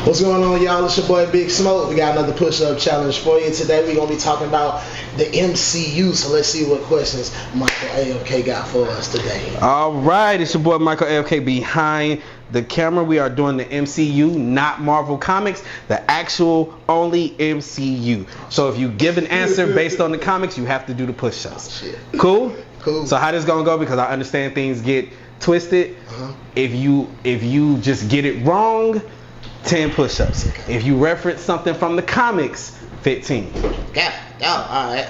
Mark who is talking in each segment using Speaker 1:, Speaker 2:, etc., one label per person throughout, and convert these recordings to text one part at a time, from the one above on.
Speaker 1: What's going on, y'all? It's your boy Big Smoke. We got another push-up challenge for you. Today we're going to be talking about the MCU. So let's see what questions Michael AFK got for us today.
Speaker 2: Alright, it's your boy Michael AFK behind the camera. We are doing the MCU, not Marvel Comics, the actual only MCU. So if you give an answer based on the comics, you have to do the push-ups.
Speaker 1: Shit.
Speaker 2: Cool?
Speaker 1: Cool.
Speaker 2: So how this going to go, because I understand things get twisted. If you just get it wrong, 10 push-ups. If you reference something from the comics, 15.
Speaker 1: Yeah. Alright.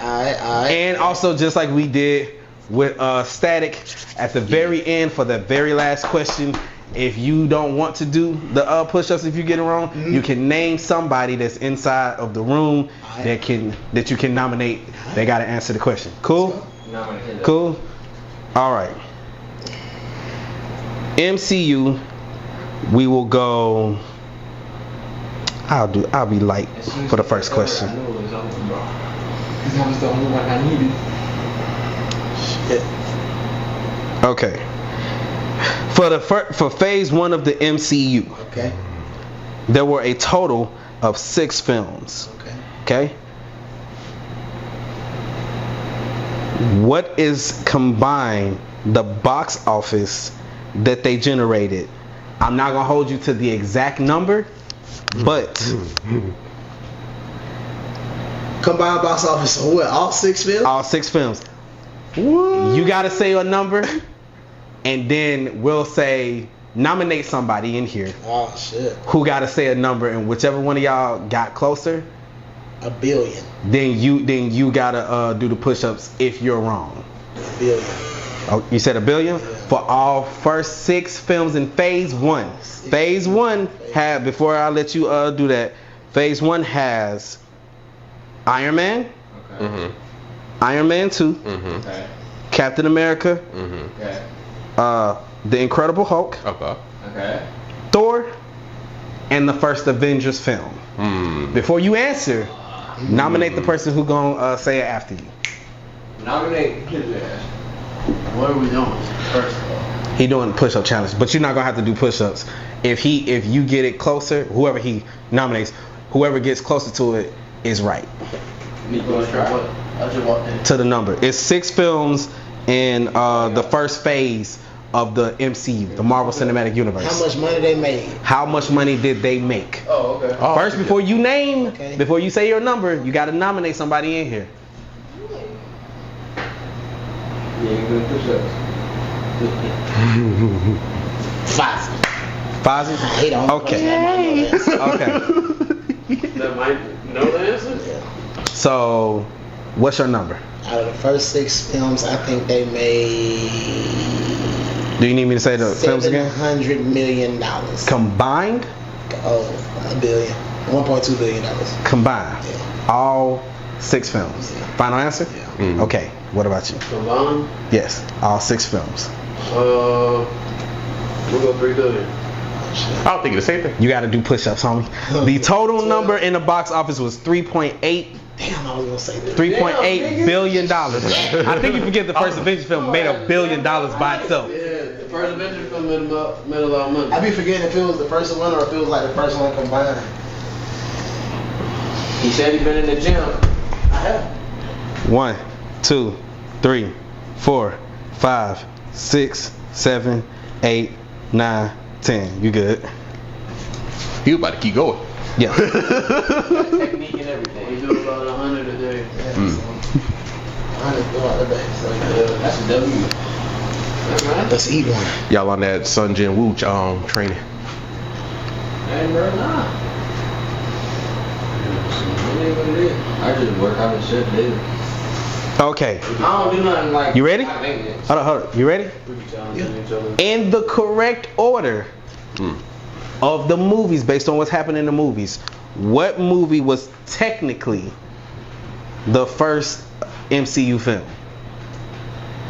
Speaker 2: And also, just like we did with Static, at the very end for the very last question, if you don't want to do the push-ups, if you get it wrong, you can name somebody that's inside of the room that you can nominate. They got to answer the question. Cool? Cool? Alright. MCU, we will go. I'll be light for the first question. Okay. For phase 1 of the MCU,
Speaker 1: Okay.
Speaker 2: there were a total of 6 films. Okay. What is combined the box office that they generated? I'm not gonna hold you to the exact number, but
Speaker 1: Combined box office of what? All 6 films?
Speaker 2: all 6 films. You gotta say a number, and then we'll say nominate somebody in here
Speaker 1: Oh shit.
Speaker 2: who gotta say a number, and whichever one of y'all got closer,
Speaker 1: $1 billion.
Speaker 2: then you gotta do the push-ups if you're wrong.
Speaker 1: $1 billion.
Speaker 2: Oh, you said $1 billion?
Speaker 1: Yeah.
Speaker 2: For all first 6 films in phase 1. Phase 1 had, before I let you do that, phase 1 has Iron Man, Iron Man 2, Captain America, The Incredible Hulk, Thor, and the first Avengers film. Before you answer, nominate the person who gonna say it after you.
Speaker 3: Nominate his ass. What are we doing first of all?
Speaker 2: He doing the push-up challenge, but you're not gonna have to do push-ups. If you get it closer, whoever he nominates, whoever gets closer to it is right.
Speaker 3: I just walked in.
Speaker 2: To the number. It's 6 films in the first phase of the MCU, the Marvel Cinematic Universe.
Speaker 1: How much money they made?
Speaker 2: How much money did they make?
Speaker 3: Oh, okay.
Speaker 2: First, before you name,
Speaker 1: Okay.
Speaker 2: before you say your number, you got to nominate somebody in here.
Speaker 3: Yeah, good push-ups.
Speaker 1: Fozzie.
Speaker 2: Fozzie?
Speaker 1: He don't.
Speaker 2: Okay. Okay.
Speaker 3: That might know the answer?
Speaker 1: Yeah.
Speaker 2: So, what's your number?
Speaker 1: Out of the first 6 films, I think they made
Speaker 2: Do you need me to say the films again?
Speaker 1: $700 million.
Speaker 2: Combined?
Speaker 1: Oh, $1 billion. $1.2 billion.
Speaker 2: Combined.
Speaker 1: Yeah.
Speaker 2: All 6 films.
Speaker 1: Yeah.
Speaker 2: Final answer?
Speaker 1: Yeah.
Speaker 2: Okay. What about you?
Speaker 3: Combined?
Speaker 2: Yes. All 6 films.
Speaker 3: We'll go $3 billion.
Speaker 4: I don't think it's the same thing.
Speaker 2: You got to do push-ups, homie. The total number in the box office was $3.8
Speaker 1: Damn, I was gonna say that.
Speaker 2: billion. I think you forget the first Avengers film made $1 billion by itself.
Speaker 3: Yeah, the first Avengers film made a lot of money.
Speaker 1: I be forgetting if it was the first one or if it was like the first one combined.
Speaker 3: He said he been in the gym.
Speaker 1: I have.
Speaker 2: 1, 2, 3, 4, 5, 6, 7, 8, 9, 10. You good?
Speaker 4: You about to keep going.
Speaker 2: Yeah.
Speaker 3: Technique and everything. He do about 100 a day.
Speaker 1: Yeah, so 100 throughout the day. So
Speaker 3: That's a W.
Speaker 1: let's eat one.
Speaker 4: Y'all on that Sun Jin Woo training.
Speaker 3: Hey, bro, nah. It is what it is. I just work out and shit, dude.
Speaker 2: Okay.
Speaker 3: I don't do nothing like.
Speaker 2: You ready?
Speaker 3: I think it's-
Speaker 2: Hold on. You ready?
Speaker 3: We be challenging each other.
Speaker 2: In the correct order of the movies, based on what's happened in the movies, what movie was technically the first MCU film?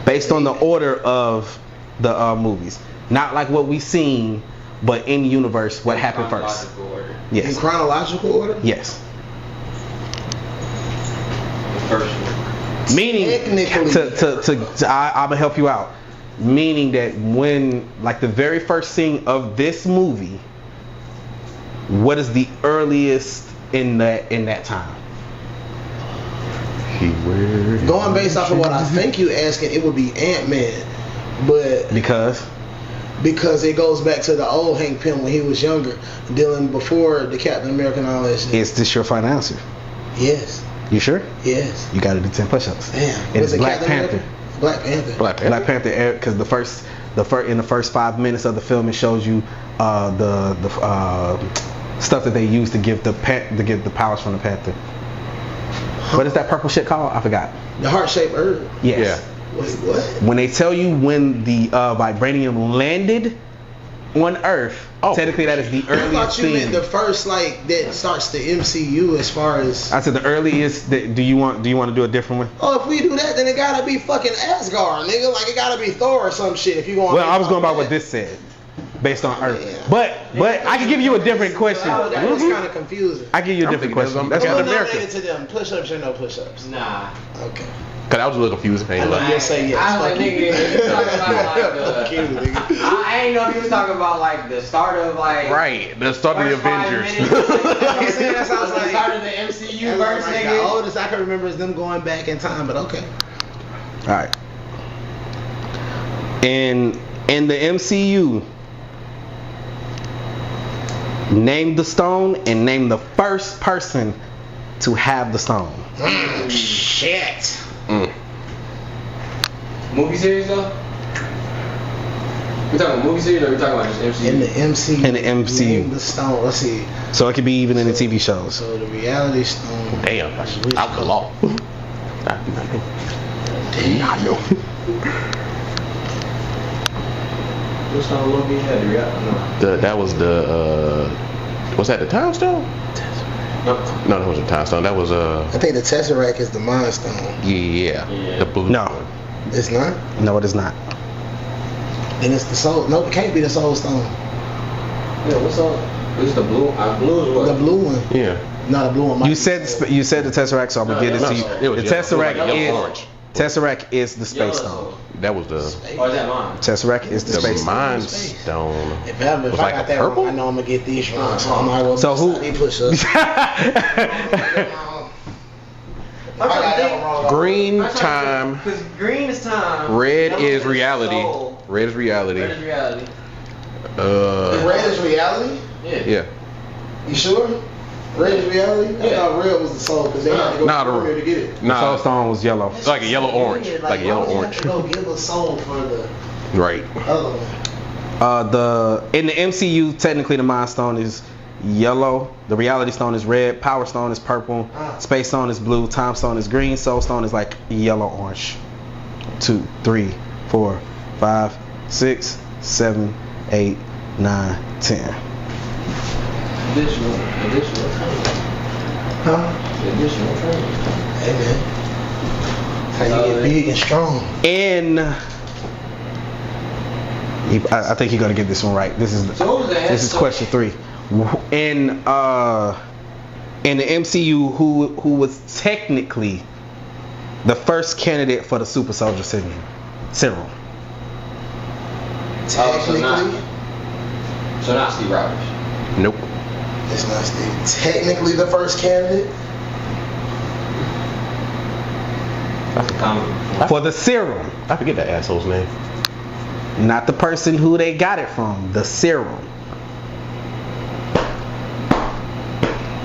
Speaker 2: Based on the order of the movies. Not like what we seen, but in universe, what happened first.
Speaker 3: Chronological order.
Speaker 1: In
Speaker 2: Yes.
Speaker 1: chronological order?
Speaker 2: Yes.
Speaker 3: The first one.
Speaker 2: Meaning,
Speaker 1: Technically.
Speaker 2: I'm gonna help you out. Meaning that when, like, the very first scene of this movie what is the earliest in that time?
Speaker 1: Going based off of what I think you asking, it would be Ant-Man, but because it goes back to the old Hank Pym when he was younger, dealing before the Captain America and all that shit.
Speaker 2: Is this your final answer?
Speaker 1: Yes.
Speaker 2: You sure?
Speaker 1: Yes.
Speaker 2: You got to do 10 push-ups.
Speaker 1: Damn.
Speaker 2: It's Black Panther.
Speaker 1: Black Panther,
Speaker 2: because in the first 5 minutes of the film, it shows you the stuff that they use to give the powers from the Panther. What is that purple shit called? I forgot.
Speaker 1: The heart-shaped herb.
Speaker 2: Yes.
Speaker 4: Yeah.
Speaker 1: Wait, what?
Speaker 2: When they tell you when the vibranium landed on Earth, technically that is the
Speaker 1: I
Speaker 2: earliest
Speaker 1: thought you
Speaker 2: thing.
Speaker 1: meant the first, like, that starts the MCU as far as...
Speaker 2: I said the earliest. Do you want to do a different one?
Speaker 1: Oh, if we do that, then it gotta be fucking Asgard, nigga. Like, it gotta be Thor or some shit if you go on...
Speaker 2: Well, I was going by what this said, based on Earth.
Speaker 1: Yeah.
Speaker 2: But I can give you a different question.
Speaker 1: That was kind of confusing.
Speaker 2: I give you a different question. That's
Speaker 1: We'll
Speaker 2: what
Speaker 1: nominate it to them. Push-ups or no push-ups?
Speaker 3: Nah.
Speaker 1: Okay.
Speaker 4: Cause I was a little confused.
Speaker 1: I know you'll say yes.
Speaker 3: I was like,
Speaker 1: Fuck you.
Speaker 3: nigga, you talking about like
Speaker 1: Fuck you, nigga.
Speaker 3: I ain't know if you was talking about like the start of like
Speaker 4: Right, the start of the
Speaker 3: first 5
Speaker 4: Avengers.
Speaker 3: minutes, like,
Speaker 1: I'm saying that sounds
Speaker 3: the
Speaker 1: like-
Speaker 3: start of the MCU verse,
Speaker 1: Like, the
Speaker 3: nigga.
Speaker 1: oldest I can remember is them going back in time, but okay.
Speaker 2: All right. In the MCU, name the stone and name the first person to have the stone.
Speaker 1: Shit.
Speaker 3: Movie series though? We talking about movie series or we talking about just MCU?
Speaker 1: In the MCU.
Speaker 2: In the MCU.
Speaker 1: Name the stone. Let's see.
Speaker 2: So it could be even in the TV shows.
Speaker 1: So the reality stone.
Speaker 4: Damn, I was the law.
Speaker 1: Damn.
Speaker 3: Which stone Loki had? The reality? No.
Speaker 4: That was the was that the time stone?
Speaker 3: No.
Speaker 4: No, that wasn't time stone. That was
Speaker 1: I think the Tesseract is the Mind Stone.
Speaker 4: yeah. The blue.
Speaker 2: No.
Speaker 4: one.
Speaker 1: It's not?
Speaker 2: No, it is not.
Speaker 1: Then it's the Soul. No, it can't be the Soul Stone.
Speaker 3: Yeah, what's up? This is the blue. Blue is what?
Speaker 1: The blue one.
Speaker 4: Yeah.
Speaker 1: Not a blue one.
Speaker 2: You said the Tesseract, so I'm gonna
Speaker 3: No,
Speaker 2: give this to you.
Speaker 4: it was
Speaker 2: The
Speaker 4: yellow.
Speaker 2: Tesseract
Speaker 4: It was like
Speaker 2: is
Speaker 4: yellow orange.
Speaker 2: Tesseract is the space
Speaker 3: Yellow.
Speaker 2: stone.
Speaker 4: That was the
Speaker 3: Or is that mine?
Speaker 2: Tesseract is the space stone.
Speaker 4: mind stone.
Speaker 1: If I
Speaker 4: Was
Speaker 1: got
Speaker 4: like
Speaker 1: that
Speaker 4: a purple?
Speaker 1: wrong, I know I'm gonna get these wrong. So I might as well
Speaker 2: So who-
Speaker 1: these push-ups. If I got that one wrong,
Speaker 4: Green time.
Speaker 3: Because green is time.
Speaker 4: Red
Speaker 3: yellow
Speaker 4: is reality.
Speaker 3: soul,
Speaker 4: Red is reality.
Speaker 3: Red is reality.
Speaker 1: Red is reality?
Speaker 3: Yeah.
Speaker 4: Yeah.
Speaker 1: You sure? Red is reality? I
Speaker 3: Yeah.
Speaker 1: thought red was the soul because they had to go
Speaker 4: Nah, the-
Speaker 1: earlier to get it.
Speaker 2: Soul
Speaker 4: Nah.
Speaker 2: stone was yellow.
Speaker 4: It's like a yellow orange. Like a yellow
Speaker 1: why would you
Speaker 4: orange.
Speaker 1: have to go give a soul for the
Speaker 4: Right.
Speaker 1: other one.
Speaker 2: In the MCU, technically the Mind Stone is yellow. The Reality Stone is red. Power Stone is purple. Space Stone is blue. Time Stone is green. Soul Stone is like yellow orange. 2, 3, 4, 5, 6, 7, 8, 9, 10.
Speaker 3: Additional training.
Speaker 1: Huh?
Speaker 3: Additional training.
Speaker 1: Hey man. How you get big and strong.
Speaker 2: I think you're gonna get this one right. This is question 3. In the MCU, who was technically the first candidate for the Super Soldier Serum?
Speaker 1: Technically,
Speaker 3: So not Steve Rogers.
Speaker 4: Nope.
Speaker 1: it's not Steve. Technically the first candidate.
Speaker 3: That's a comic.
Speaker 2: For the serum,
Speaker 4: I forget that asshole's name.
Speaker 2: not the person who they got it from. The serum.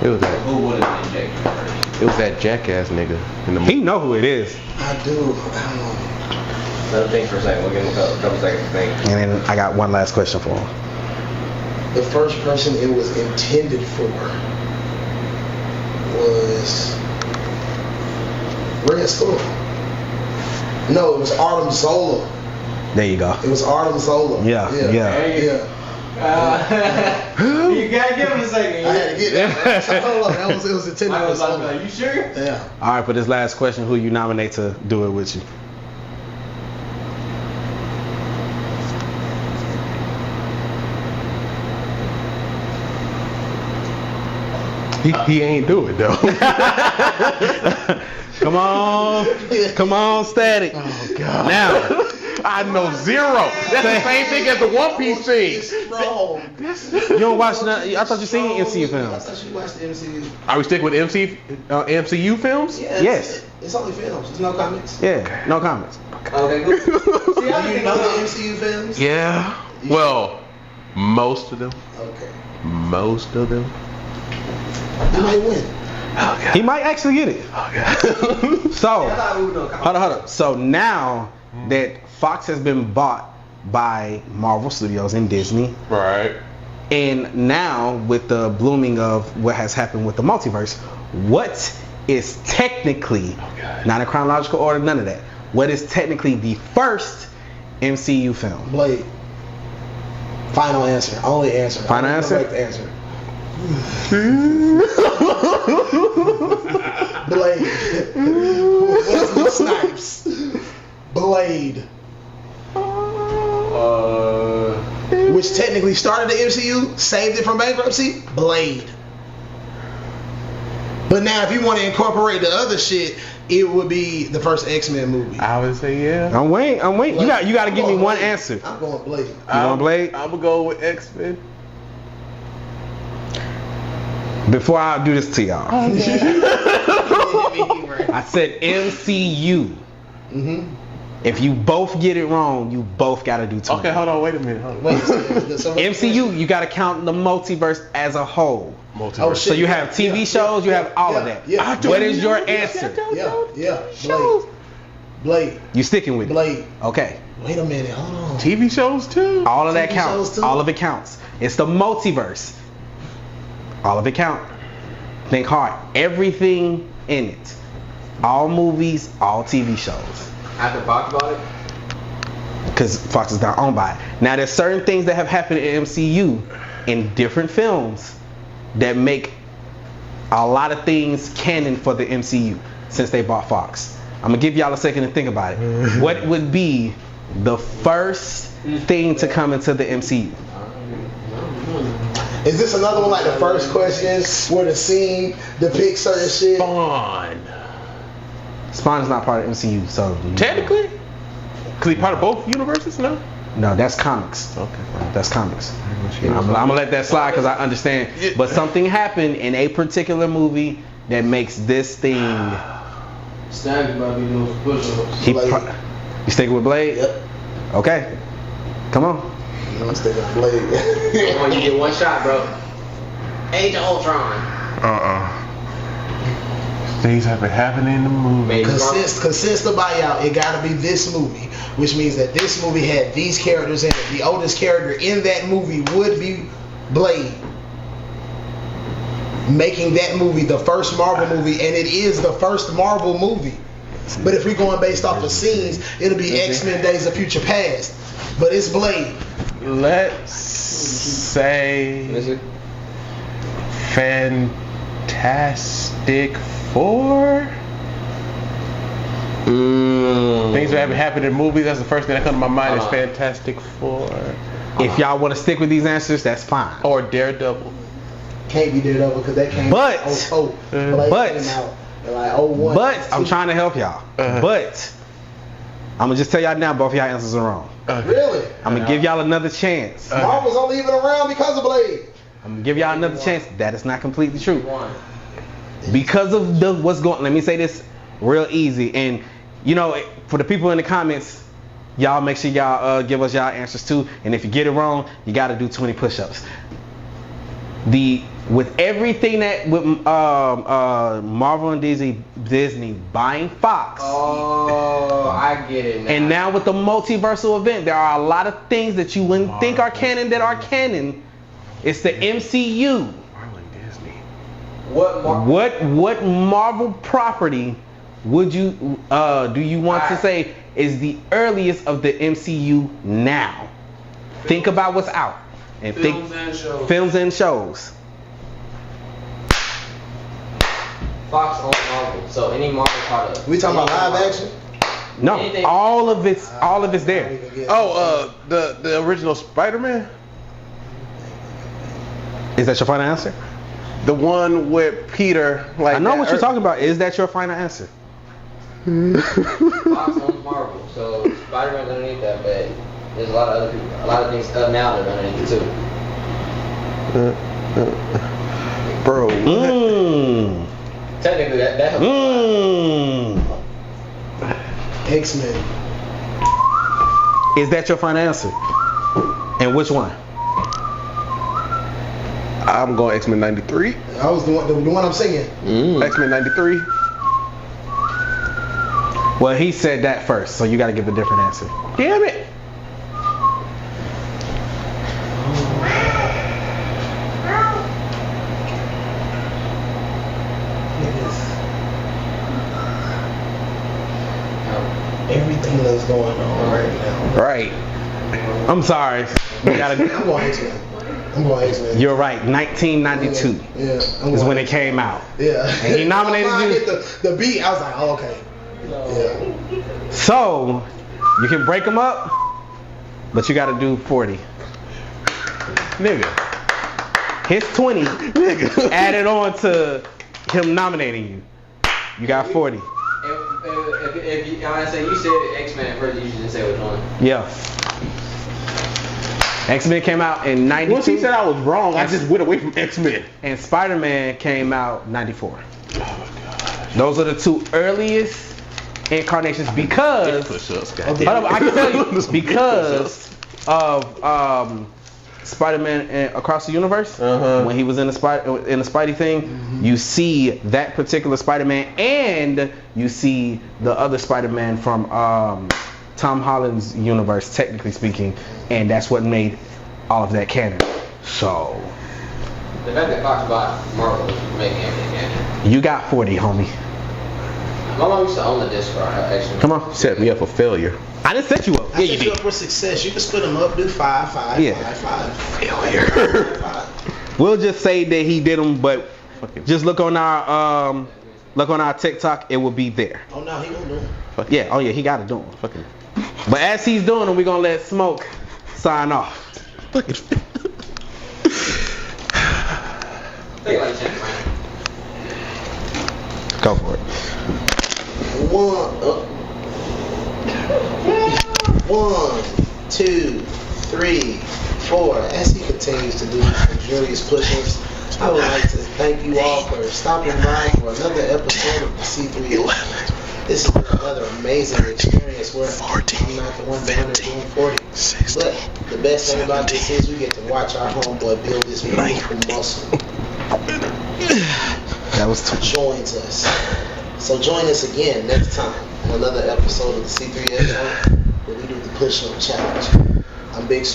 Speaker 4: It was that.
Speaker 3: Who would have been injected first?
Speaker 4: It was that jackass nigga in the
Speaker 2: He
Speaker 4: movie.
Speaker 2: know who it is.
Speaker 1: I do. I don't know.
Speaker 3: Let him think for a second. We'll give him a couple seconds to think.
Speaker 2: And then I got one last question for him.
Speaker 1: The first person it was intended for was Red Skull. No, it was Artem Zola.
Speaker 2: There you go.
Speaker 1: It was Artem Zola.
Speaker 2: Yeah.
Speaker 1: Yeah.
Speaker 3: You gotta give him a second.
Speaker 1: I had to get that. Hold on, it was intended
Speaker 3: I
Speaker 1: for
Speaker 3: was
Speaker 1: Zola.
Speaker 3: like, you sure?
Speaker 1: Yeah.
Speaker 2: All right, for this last question, who you nominate to do it with you?
Speaker 4: He ain't do it though.
Speaker 2: Come on, Static.
Speaker 4: Oh God.
Speaker 2: Now,
Speaker 4: I know zero. That's the same thing as the One Piece thing.
Speaker 1: Bro.
Speaker 2: You don't watch none. I thought you seen MCU
Speaker 1: I
Speaker 2: films.
Speaker 1: thought you watched the MCU.
Speaker 4: Are we sticking with MCU films?
Speaker 1: Yeah,
Speaker 2: Yes.
Speaker 1: It's only films. It's no comics.
Speaker 2: Yeah, no comments.
Speaker 3: Okay, good. See,
Speaker 1: Do
Speaker 3: I
Speaker 1: you
Speaker 3: think
Speaker 1: know the MCU films?
Speaker 4: Yeah. Well, most of them.
Speaker 1: Okay.
Speaker 4: Most of them.
Speaker 1: You might win.
Speaker 4: Okay.
Speaker 2: He might actually get it.
Speaker 4: Okay.
Speaker 2: So,
Speaker 3: I thought we were doing
Speaker 2: hold on. So now that Fox has been bought by Marvel Studios and Disney,
Speaker 4: Right.
Speaker 2: and now with the blooming of what has happened with the multiverse, what is technically, not in chronological order, none of that, what is technically the first MCU film?
Speaker 1: Blade. Final answer. Only answer.
Speaker 2: Final
Speaker 1: Only
Speaker 2: answer?
Speaker 1: correct answer. Blade. Wesley Snipes. Blade. Which technically started the MCU, saved it from bankruptcy. Blade. But now, if you want to incorporate the other shit, it would be the first X-Men movie.
Speaker 4: I would say yeah.
Speaker 2: I'm waiting. You got to give me one answer.
Speaker 1: I'm going Blade.
Speaker 2: You want Blade?
Speaker 4: I'm gonna go with X-Men.
Speaker 2: Before I do this to y'all, I said MCU.
Speaker 1: Mm-hmm.
Speaker 2: If you both get it wrong, you both got to do 20.
Speaker 4: Okay, hold on. Wait a minute. Hold on.
Speaker 1: Wait, so
Speaker 2: MCU, you got to count the multiverse as a whole.
Speaker 4: Multiverse.
Speaker 1: Oh, shit.
Speaker 2: So you have TV shows, you have all of that.
Speaker 1: Yeah.
Speaker 2: What is your answer?
Speaker 1: Yeah. Blade. Blade.
Speaker 2: You sticking with it?
Speaker 1: Blade.
Speaker 2: Okay.
Speaker 1: Wait a minute. Hold on.
Speaker 4: TV shows too.
Speaker 2: All of that
Speaker 1: TV
Speaker 2: counts.
Speaker 1: shows too?
Speaker 2: All of it counts. It's the multiverse. All of it count. Think hard. Everything in it. All movies, all TV shows.
Speaker 3: After Fox bought it?
Speaker 2: Because Fox is not owned by it. Now there's certain things that have happened in MCU in different films that make a lot of things canon for the MCU since they bought Fox. I'm gonna give y'all a second to think about it. What would be the first thing to come into the MCU?
Speaker 1: Is this another one like the first question where the scene depicts certain shit?
Speaker 4: Spawn.
Speaker 2: Spawn is not part of MCU, so
Speaker 4: Technically, because he's part of both universes. No.
Speaker 2: no, that's comics.
Speaker 4: Okay.
Speaker 2: That's comics. I'm gonna let that slide because I understand. But something happened in a particular movie that makes this thing.
Speaker 3: Stab about to be doing some push-ups.
Speaker 1: Blade.
Speaker 2: You sticking with Blade?
Speaker 1: Yep.
Speaker 2: Okay. Come on.
Speaker 1: I'm sticking with Blade.
Speaker 3: Come on, you get one shot, bro. Age of Ultron.
Speaker 4: Things have been happening in the movie.
Speaker 1: Cause since the buyout, it gotta be this movie, which means that this movie had these characters in it. The oldest character in that movie would be Blade, making that movie the first Marvel movie, and it is the first Marvel movie. But if we're going based off of scenes, it'll be X-Men Days of Future Past. But it's Blade.
Speaker 4: Let's say Fantastic Four. Things that haven't happened in movies. That's the first thing that comes to my mind is Fantastic Four.
Speaker 2: If y'all want to stick with these answers, that's fine.
Speaker 4: Or Daredevil.
Speaker 1: Can't be Daredevil because that came
Speaker 2: But-
Speaker 1: out. Blade
Speaker 2: but-
Speaker 1: came out in like 01.
Speaker 2: But I'm trying to help y'all. But I'm gonna just tell y'all now, both y'all answers are wrong.
Speaker 1: Really?
Speaker 2: I'm gonna give y'all another chance.
Speaker 1: Marvel's only even around because of Blade.
Speaker 2: I'm gonna give y'all another chance. That is not completely true. Because of what's going. Let me say this real easy, and you know, for the people in the comments, y'all make sure y'all give us y'all answers too. And if you get it wrong, you got to do 20 push-ups. With everything that with Marvel and Disney buying Fox.
Speaker 3: Oh, I get it now.
Speaker 2: And now with the multiversal event, there are a lot of things that you wouldn't think are canon that are canon. It's the MCU. What Marvel property would you do you want to say is the earliest of the MCU now? Think about what's out and films and shows.
Speaker 3: Fox owns Marvel, so any Marvel product.
Speaker 1: We talking about live action?
Speaker 2: No, all of it's there.
Speaker 4: Oh, the original Spider-Man?
Speaker 2: Is that your final answer?
Speaker 4: The one with Peter. Like
Speaker 2: I know what you're talking about. Is that your final answer?
Speaker 5: Fox owns Marvel, so Spider-Man's underneath that, but there's a lot of other people, a lot of things now that are underneath it too.
Speaker 4: Bro.
Speaker 5: Technically, that helps.
Speaker 1: X-Men.
Speaker 2: Is that your final answer? And which one?
Speaker 4: I'm going X-Men 93.
Speaker 1: I was the one I'm singing.
Speaker 4: X-Men 93.
Speaker 2: Well, he said that first, so you got to give a different answer.
Speaker 4: Damn it.
Speaker 1: Everything that's going on right now.
Speaker 4: Right.
Speaker 2: I'm sorry. You gotta,
Speaker 1: I'm going X-Men. I'm going X-Men.
Speaker 2: you're right. 1992
Speaker 1: Yeah.
Speaker 2: is when it came out.
Speaker 1: Yeah.
Speaker 2: And he nominated
Speaker 1: I
Speaker 2: you.
Speaker 1: hit the beat. I was like, oh, okay. Yeah.
Speaker 2: So, you can break them up, but you got to do 40.
Speaker 4: Nigga.
Speaker 2: His 20 added on to him nominating you. You got 40.
Speaker 5: If you, I say you said X-Men at first, you didn't say which one.
Speaker 2: Yeah. X-Men came out in 92.
Speaker 4: Once he said I was wrong, I just went away from X-Men.
Speaker 2: And Spider-Man came out 94. Oh my God. Those are the two earliest incarnations because hold up, I can tell you because of Spider-Man Across the Universe. When he was in the Spidey thing, you see that particular Spider-Man, and you see the other Spider-Man from Tom Holland's universe, technically speaking, and that's what made all of that canon. So
Speaker 5: The fact that Fox bought Marvel is making everything canon.
Speaker 2: you got 40, homie.
Speaker 5: My mom used to own the disc for X-Men.
Speaker 2: Come on.
Speaker 4: Set me up for failure.
Speaker 2: I didn't set you up.
Speaker 1: I set you up for success. You can split them up, do 5, 5,
Speaker 2: Yeah.
Speaker 1: 5, 5.
Speaker 4: Failure.
Speaker 1: 5.
Speaker 2: We'll just say that he did them, but just look on our TikTok. It will be there.
Speaker 1: Oh no, he gonna do them.
Speaker 2: Yeah. Oh yeah, he got to do them. Fucking. But as he's doing them, we're gonna let Smoke sign off.
Speaker 5: Think like that, man.
Speaker 2: Go for it.
Speaker 1: 1, 2, 3, 4. As he continues to do these luxurious push-ups, I would like to thank you all for stopping by for another episode of the C3S. This has been another amazing experience where I'm not the one doing 40. But the best thing about this is we get to watch our homeboy build this beautiful muscle.
Speaker 2: That was
Speaker 1: Joins us. So join us again next time on another episode of the C3S where we do the push-up challenge. I'm Big